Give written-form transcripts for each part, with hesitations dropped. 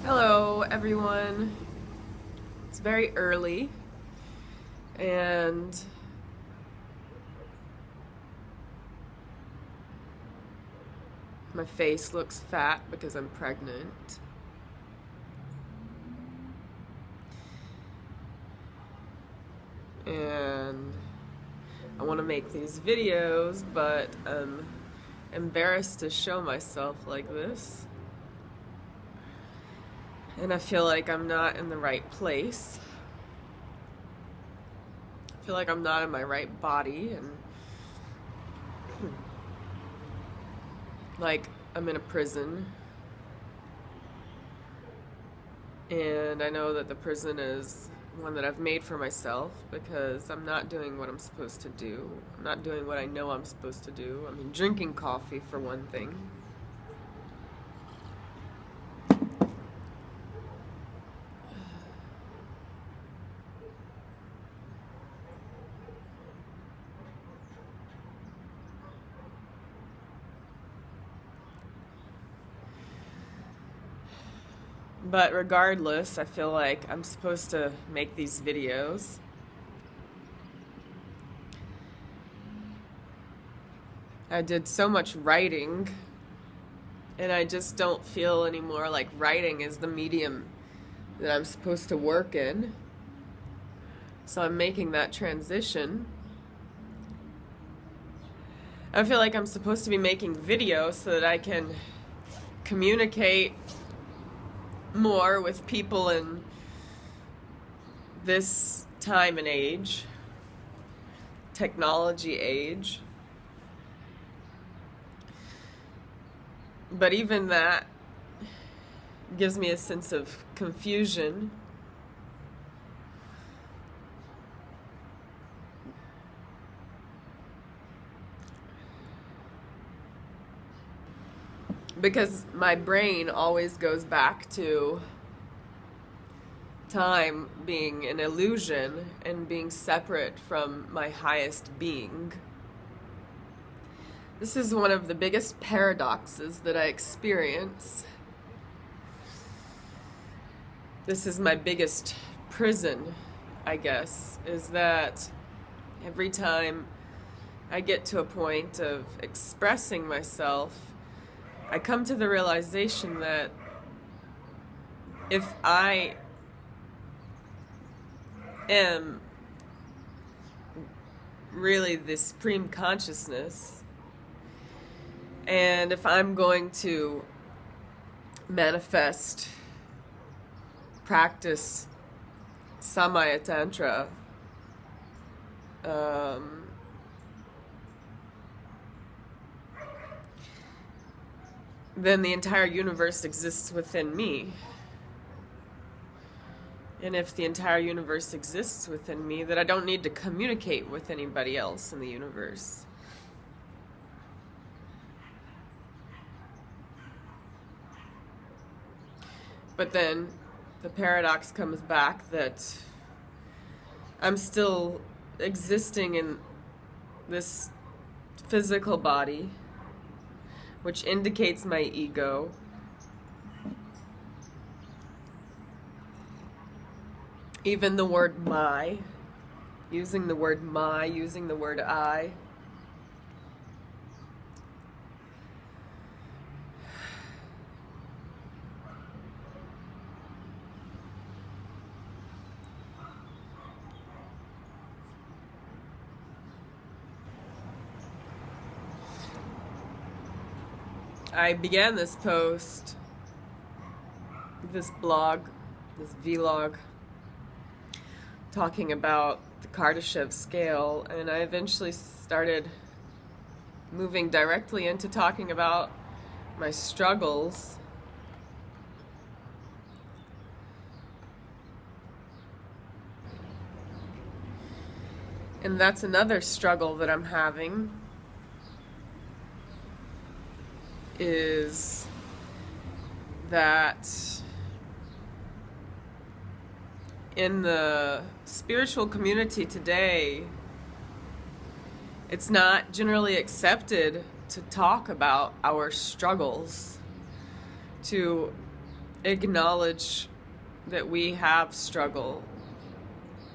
Hello, everyone. It's very early, and my face looks fat because I'm pregnant. And I want to make these videos, but I'm embarrassed to show myself like this. And I feel like I'm not in the right place. I feel like I'm not in my right body, and like I'm in a prison. And I know that the prison is one that I've made for myself because I'm not doing what I'm supposed to do. I'm not doing what I know I'm supposed to do. I mean, drinking coffee for one thing. But regardless, I feel like I'm supposed to make these videos. I did so much writing, and I just don't feel anymore like writing is the medium that I'm supposed to work in. So I'm making that transition. I feel like I'm supposed to be making videos so that I can communicate more with people in this time and age, technology age. But even that gives me a sense of confusion. Because my brain always goes back to time being an illusion and being separate from my highest being. This is one of the biggest paradoxes that I experience. This is my biggest prison, I guess, is that every time I get to a point of expressing myself, I come to the realization that if I am really the supreme consciousness, and if I'm going to manifest, practice Samaya Tantra, then the entire universe exists within me. And if the entire universe exists within me, that I don't need to communicate with anybody else in the universe. But then the paradox comes back that I'm still existing in this physical body, which indicates my ego. Even the word my, using the word my, using the word I. I began this post, this blog, this vlog, talking about the Kardashev scale, and I eventually started moving directly into talking about my struggles. And that's another struggle that I'm having, is that in the spiritual community today, it's not generally accepted to talk about our struggles, to acknowledge that we have struggle.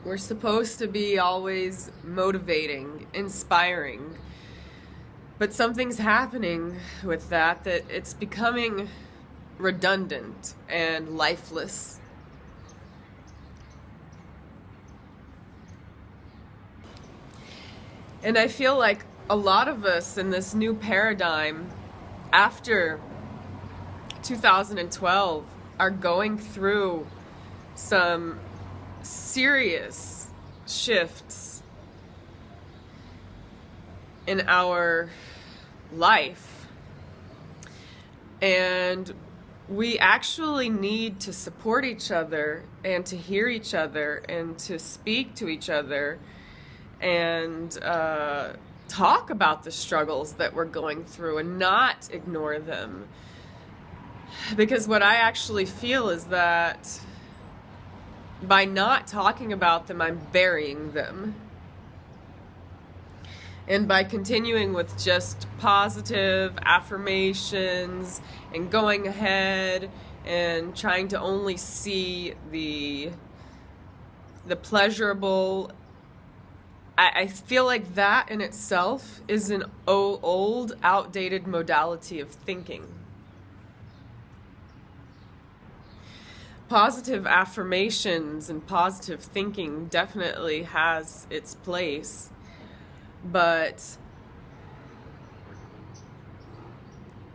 We're supposed to be always motivating, inspiring, but something's happening with that it's becoming redundant and lifeless. And I feel like a lot of us in this new paradigm after 2012 are going through some serious shifts in our life, and we actually need to support each other and to hear each other and to speak to each other and talk about the struggles that we're going through and not ignore them. Because what I actually feel is that by not talking about them, I'm burying them. And by continuing with just positive affirmations and going ahead and trying to only see the pleasurable, I feel like that in itself is an old, outdated modality of thinking. Positive affirmations and positive thinking definitely has its place, but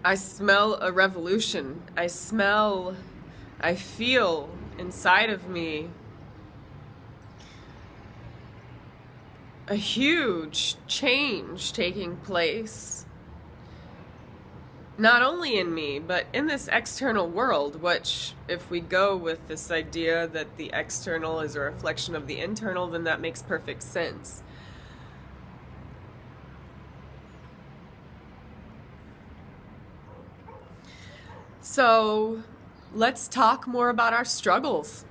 I smell a revolution. I feel inside of me a huge change taking place, not only in me, but in this external world, which, if we go with this idea that the external is a reflection of the internal, then that makes perfect sense. So let's talk more about our struggles.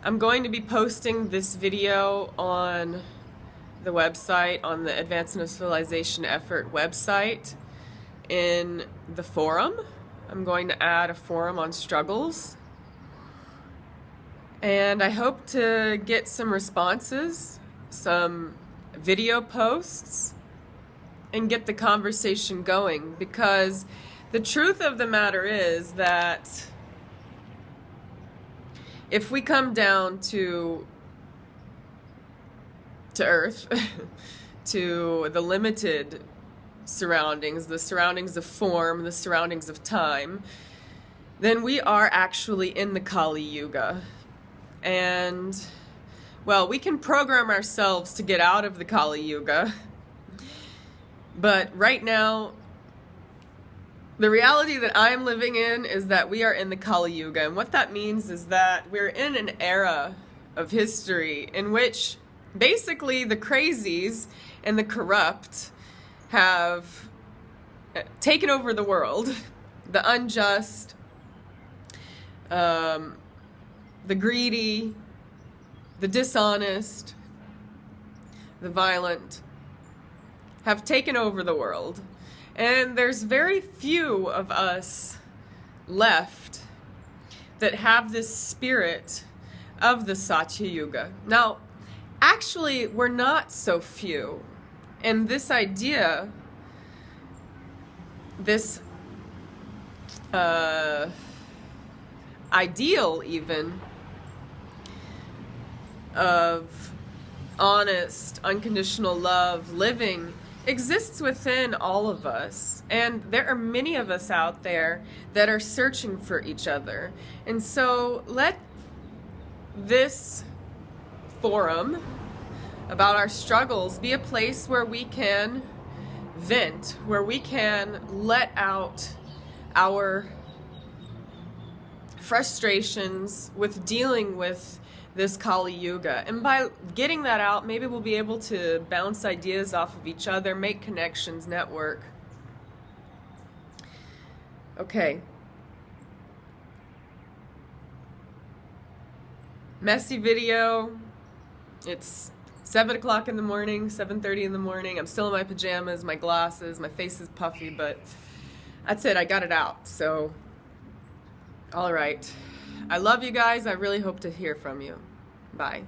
I'm going to be posting this video on the website, on the Advancing of Civilization Effort website, in the forum. I'm going to add a forum on struggles. And I hope to get some responses, some video posts, and get the conversation going, because the truth of the matter is that if we come down to earth, to the limited surroundings, the surroundings of form, the surroundings of time, then we are actually in the Kali Yuga. And, well, we can program ourselves to get out of the Kali Yuga, but right now, the reality that I'm living in is that we are in the Kali Yuga. And what that means is that we're in an era of history in which basically the crazies and the corrupt have taken over the world. The unjust, the greedy, the dishonest, the violent have taken over the world. And there's very few of us left that have this spirit of the Satya Yuga. Now, actually, we're not so few. And this idea, this ideal even, of honest, unconditional love, living, exists within all of us, and there are many of us out there that are searching for each other. And so let this forum about our struggles be a place where we can vent, where we can let out our frustrations with dealing with this Kali Yuga. And by getting that out, maybe we'll be able to bounce ideas off of each other, make connections, network. Okay. Messy video. It's 7 o'clock in the morning, 7:30 in the morning. I'm still in my pajamas, my glasses, my face is puffy, but that's it. I got it out. So All right. I love you guys. I really hope to hear from you. Bye.